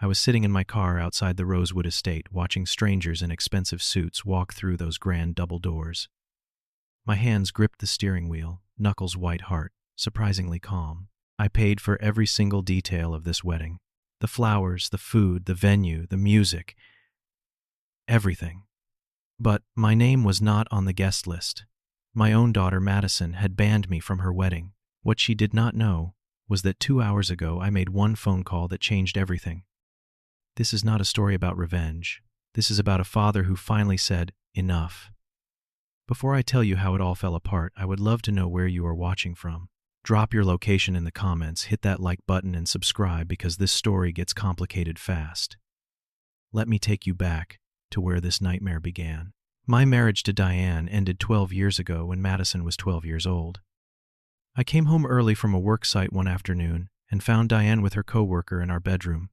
I was sitting in my car outside the Rosewood estate, watching strangers in expensive suits walk through those grand double doors. My hands gripped the steering wheel, knuckles white hot, surprisingly calm. I paid for every single detail of this wedding. The flowers, the food, the venue, the music, everything. But my name was not on the guest list. My own daughter, Madison, had banned me from her wedding. What she did not know was that 2 hours ago I made one phone call that changed everything. This is not a story about revenge. This is about a father who finally said, enough. Before I tell you how it all fell apart, I would love to know where you are watching from. Drop your location in the comments, hit that like button, and subscribe because this story gets complicated fast. Let me take you back to where this nightmare began. My marriage to Diane ended 12 years ago when Madison was 12 years old. I came home early from a work site one afternoon and found Diane with her coworker in our bedroom.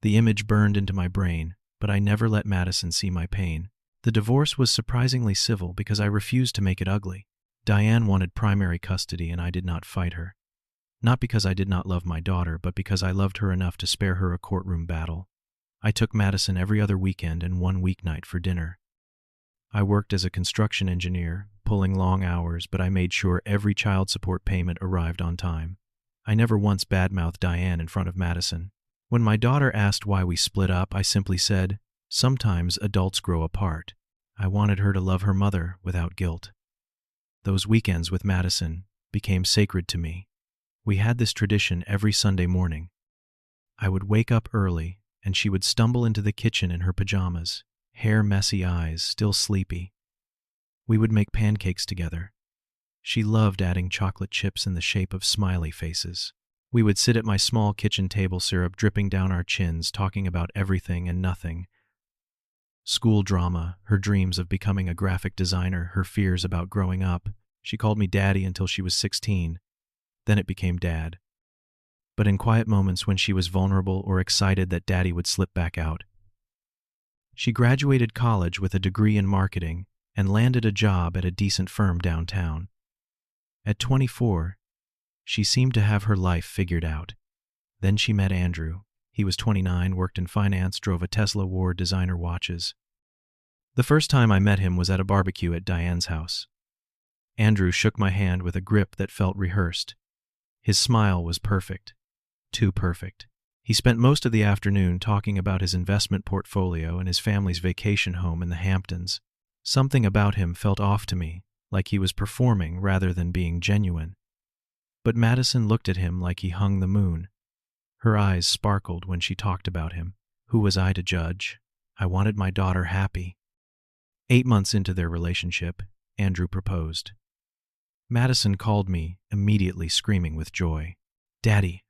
The image burned into my brain, but I never let Madison see my pain. The divorce was surprisingly civil because I refused to make it ugly. Diane wanted primary custody and I did not fight her. Not because I did not love my daughter, but because I loved her enough to spare her a courtroom battle. I took Madison every other weekend and one weeknight for dinner. I worked as a construction engineer, pulling long hours, but I made sure every child support payment arrived on time. I never once badmouthed Diane in front of Madison. When my daughter asked why we split up, I simply said, sometimes adults grow apart. I wanted her to love her mother without guilt. Those weekends with Madison became sacred to me. We had this tradition every Sunday morning. I would wake up early, and she would stumble into the kitchen in her pajamas, hair messy, eyes still sleepy. We would make pancakes together. She loved adding chocolate chips in the shape of smiley faces. We would sit at my small kitchen table, syrup dripping down our chins, talking about everything and nothing. School drama, her dreams of becoming a graphic designer, her fears about growing up. She called me Daddy until she was 16. Then it became Dad. But in quiet moments when she was vulnerable or excited that Daddy would slip back out. She graduated college with a degree in marketing and landed a job at a decent firm downtown. At 24, she seemed to have her life figured out. Then she met Andrew. He was 29, worked in finance, drove a Tesla, wore designer watches. The first time I met him was at a barbecue at Diane's house. Andrew shook my hand with a grip that felt rehearsed. His smile was perfect. Too perfect. He spent most of the afternoon talking about his investment portfolio and his family's vacation home in the Hamptons. Something about him felt off to me, like he was performing rather than being genuine. But Madison looked at him like he hung the moon. Her eyes sparkled when she talked about him. Who was I to judge? I wanted my daughter happy. 8 months into their relationship, Andrew proposed. Madison called me, immediately screaming with joy. Daddy,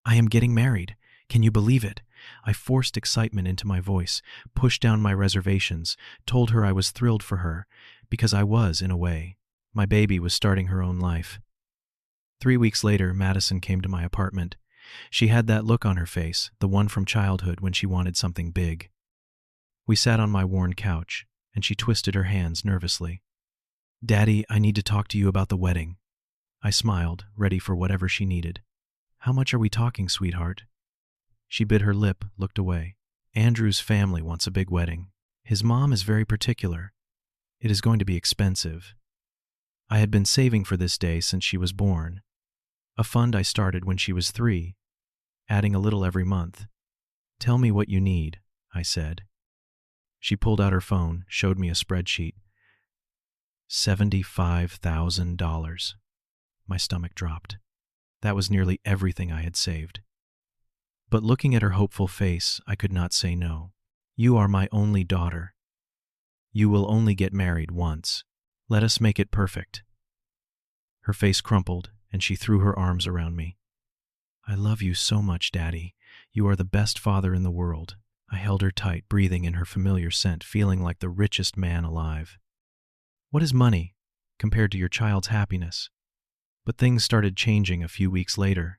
I am getting married. Can you believe it? I forced excitement into my voice, pushed down my reservations, told her I was thrilled for her, because I was, in a way. My baby was starting her own life. 3 weeks later, Madison came to my apartment. She had that look on her face, the one from childhood when she wanted something big. We sat on my worn couch, and she twisted her hands nervously. Daddy, I need to talk to you about the wedding. I smiled, ready for whatever she needed. How much are we talking, sweetheart? She bit her lip, looked away. Andrew's family wants a big wedding. His mom is very particular. It is going to be expensive. I had been saving for this day since she was born. A fund I started when she was 3, adding a little every month. Tell me what you need, I said. She pulled out her phone, showed me a spreadsheet. $75,000. My stomach dropped. That was nearly everything I had saved. But looking at her hopeful face, I could not say no. You are my only daughter. You will only get married once. Let us make it perfect. Her face crumpled, and she threw her arms around me. I love you so much, Daddy. You are the best father in the world. I held her tight, breathing in her familiar scent, feeling like the richest man alive. What is money compared to your child's happiness? But things started changing a few weeks later.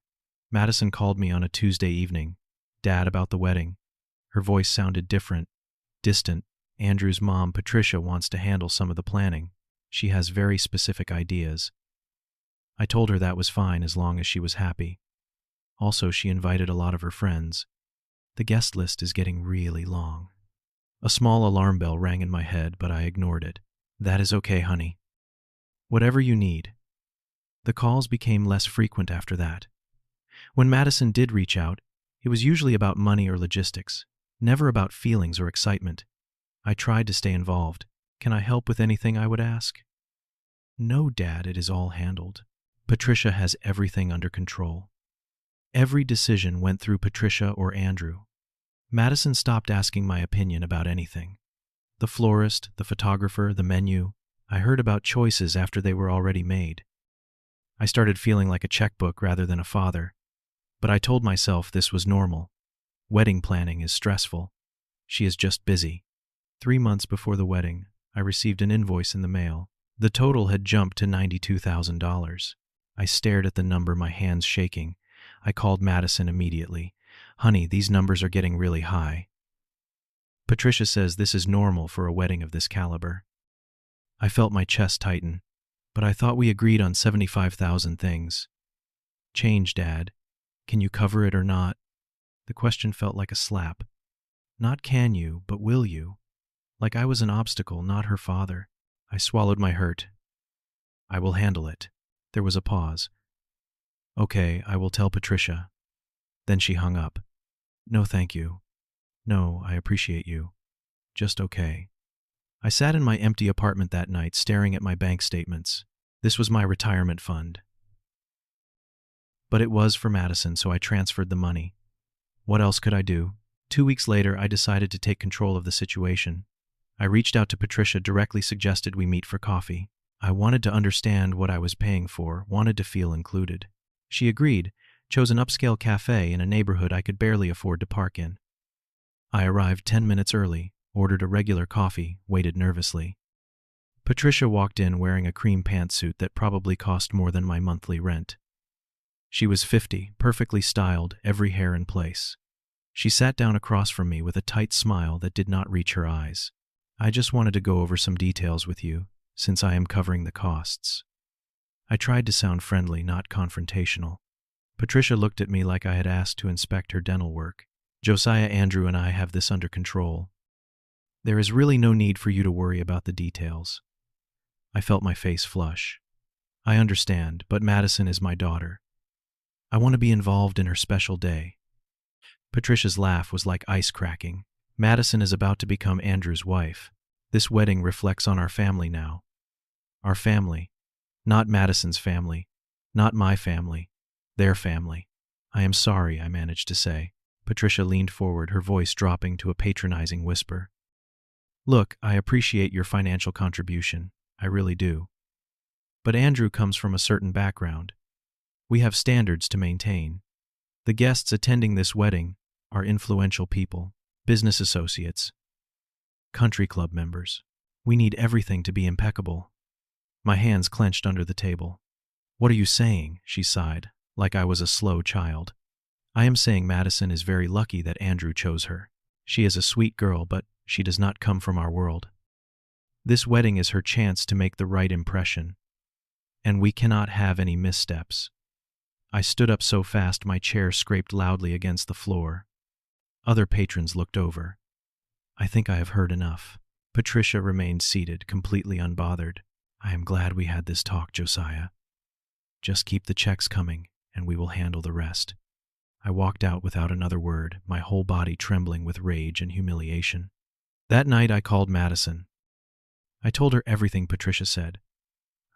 Madison called me on a Tuesday evening. Dad, about the wedding. Her voice sounded different, distant. Andrew's mom, Patricia, wants to handle some of the planning. She has very specific ideas. I told her that was fine as long as she was happy. Also, she invited a lot of her friends. The guest list is getting really long. A small alarm bell rang in my head, but I ignored it. That is okay, honey. Whatever you need. The calls became less frequent after that. When Madison did reach out, it was usually about money or logistics, never about feelings or excitement. I tried to stay involved. Can I help with anything, I would ask? No, Dad, it is all handled. Patricia has everything under control. Every decision went through Patricia or Andrew. Madison stopped asking my opinion about anything. The florist, the photographer, the menu, I heard about choices after they were already made. I started feeling like a checkbook rather than a father, but I told myself this was normal. Wedding planning is stressful. She is just busy. 3 months before the wedding, I received an invoice in the mail. The total had jumped to $92,000. I stared at the number, my hands shaking. I called Madison immediately. Honey, these numbers are getting really high. Patricia says this is normal for a wedding of this caliber. I felt my chest tighten, but I thought we agreed on 75,000 things. Change, Dad. Can you cover it or not? The question felt like a slap. Not can you, but will you? Like I was an obstacle, not her father. I swallowed my hurt. I will handle it. There was a pause. Okay, I will tell Patricia. Then she hung up. No, thank you. No, I appreciate you. Just okay. I sat in my empty apartment that night staring at my bank statements. This was my retirement fund. But it was for Madison, so I transferred the money. What else could I do? 2 weeks later, I decided to take control of the situation. I reached out to Patricia, directly suggested we meet for coffee. I wanted to understand what I was paying for, wanted to feel included. She agreed, chose an upscale cafe in a neighborhood I could barely afford to park in. I arrived 10 minutes early, ordered a regular coffee, waited nervously. Patricia walked in wearing a cream pantsuit that probably cost more than my monthly rent. She was 50, perfectly styled, every hair in place. She sat down across from me with a tight smile that did not reach her eyes. I just wanted to go over some details with you, since I am covering the costs. I tried to sound friendly, not confrontational. Patricia looked at me like I had asked to inspect her dental work. Josiah, Andrew, and I have this under control. There is really no need for you to worry about the details. I felt my face flush. I understand, but Madison is my daughter. I want to be involved in her special day. Patricia's laugh was like ice cracking. Madison is about to become Andrew's wife. This wedding reflects on our family now. Our family. Not Madison's family. Not my family. Their family. I am sorry, I managed to say. Patricia leaned forward, her voice dropping to a patronizing whisper. Look, I appreciate your financial contribution. I really do. But Andrew comes from a certain background. We have standards to maintain. The guests attending this wedding are influential people, business associates, country club members. We need everything to be impeccable. My hands clenched under the table. What are you saying? She sighed, like I was a slow child. I am saying Madison is very lucky that Andrew chose her. She is a sweet girl, but she does not come from our world. This wedding is her chance to make the right impression, and we cannot have any missteps. I stood up so fast my chair scraped loudly against the floor. Other patrons looked over. I think I have heard enough. Patricia remained seated, completely unbothered. I am glad we had this talk, Josiah. Just keep the checks coming, and we will handle the rest. I walked out without another word, my whole body trembling with rage and humiliation. That night I called Madison. I told her everything Patricia said.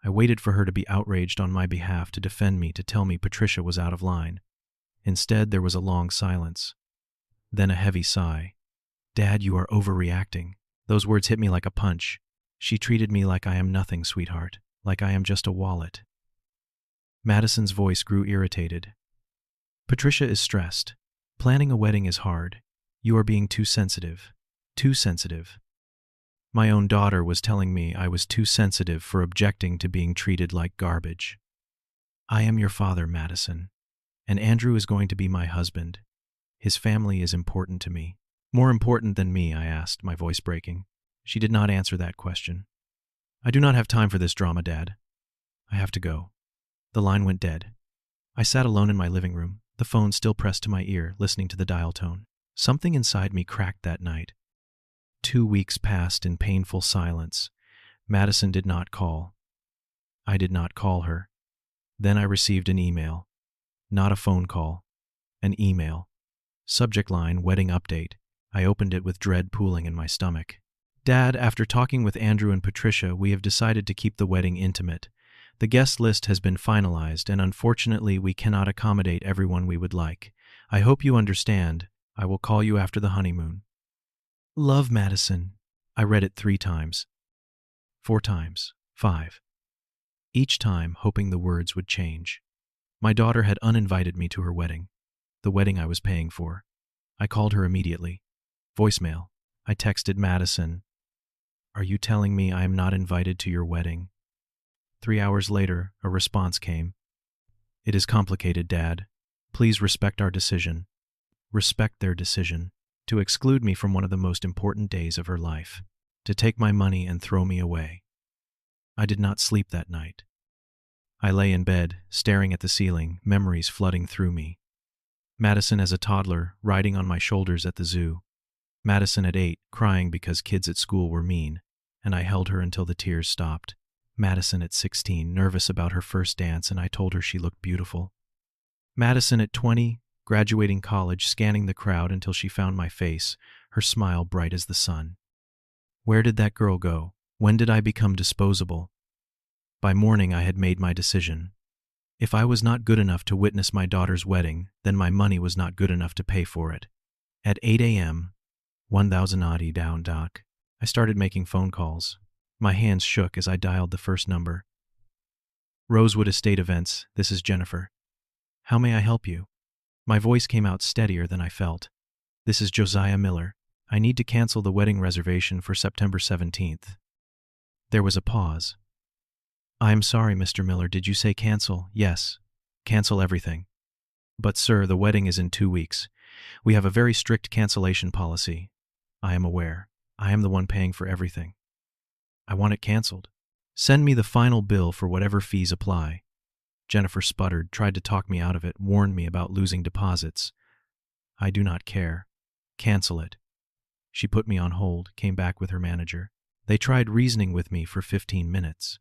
I waited for her to be outraged on my behalf, to defend me, to tell me Patricia was out of line. Instead, there was a long silence. Then a heavy sigh. Dad, you are overreacting. Those words hit me like a punch. She treated me like I am nothing, sweetheart, like I am just a wallet. Madison's voice grew irritated. Patricia is stressed. Planning a wedding is hard. You are being too sensitive. Too sensitive. My own daughter was telling me I was too sensitive for objecting to being treated like garbage. I am your father, Madison, and Andrew is going to be my husband. His family is important to me. More important than me, I asked, my voice breaking. She did not answer that question. I do not have time for this drama, Dad. I have to go. The line went dead. I sat alone in my living room, the phone still pressed to my ear, listening to the dial tone. Something inside me cracked that night. 2 weeks passed in painful silence. Madison did not call. I did not call her. Then I received an email. Not a phone call. An email. Subject line, wedding update. I opened it with dread pooling in my stomach. Dad, after talking with Andrew and Patricia, we have decided to keep the wedding intimate. The guest list has been finalized, and unfortunately we cannot accommodate everyone we would like. I hope you understand. I will call you after the honeymoon. Love, Madison. I read it 3 times. 4 times. 5. Each time hoping the words would change. My daughter had uninvited me to her wedding. The wedding I was paying for. I called her immediately. Voicemail. I texted Madison. Are you telling me I am not invited to your wedding? 3 hours later, a response came. It is complicated, Dad. Please respect our decision. Respect their decision. To exclude me from one of the most important days of her life. To take my money and throw me away. I did not sleep that night. I lay in bed, staring at the ceiling, memories flooding through me. Madison as a toddler, riding on my shoulders at the zoo. Madison at 8, crying because kids at school were mean, and I held her until the tears stopped. Madison at 16, nervous about her first dance, and I told her she looked beautiful. Madison at 20, graduating college, scanning the crowd until she found my face, her smile bright as the sun. Where did that girl go? When did I become disposable? By morning I had made my decision. If I was not good enough to witness my daughter's wedding, then my money was not good enough to pay for it. At 8 a.m., 1000 oddie down dock, I started making phone calls. My hands shook as I dialed the first number. Rosewood Estate Events, this is Jennifer. How may I help you? My voice came out steadier than I felt. This is Josiah Miller. I need to cancel the wedding reservation for September 17th. There was a pause. I'm sorry, Mr. Miller, did you say cancel? Yes. Cancel everything. But sir, the wedding is in 2 weeks. We have a very strict cancellation policy. I am aware. I am the one paying for everything. I want it canceled. Send me the final bill for whatever fees apply. Jennifer sputtered, tried to talk me out of it, warned me about losing deposits. I do not care. Cancel it. She put me on hold, came back with her manager. They tried reasoning with me for 15 minutes.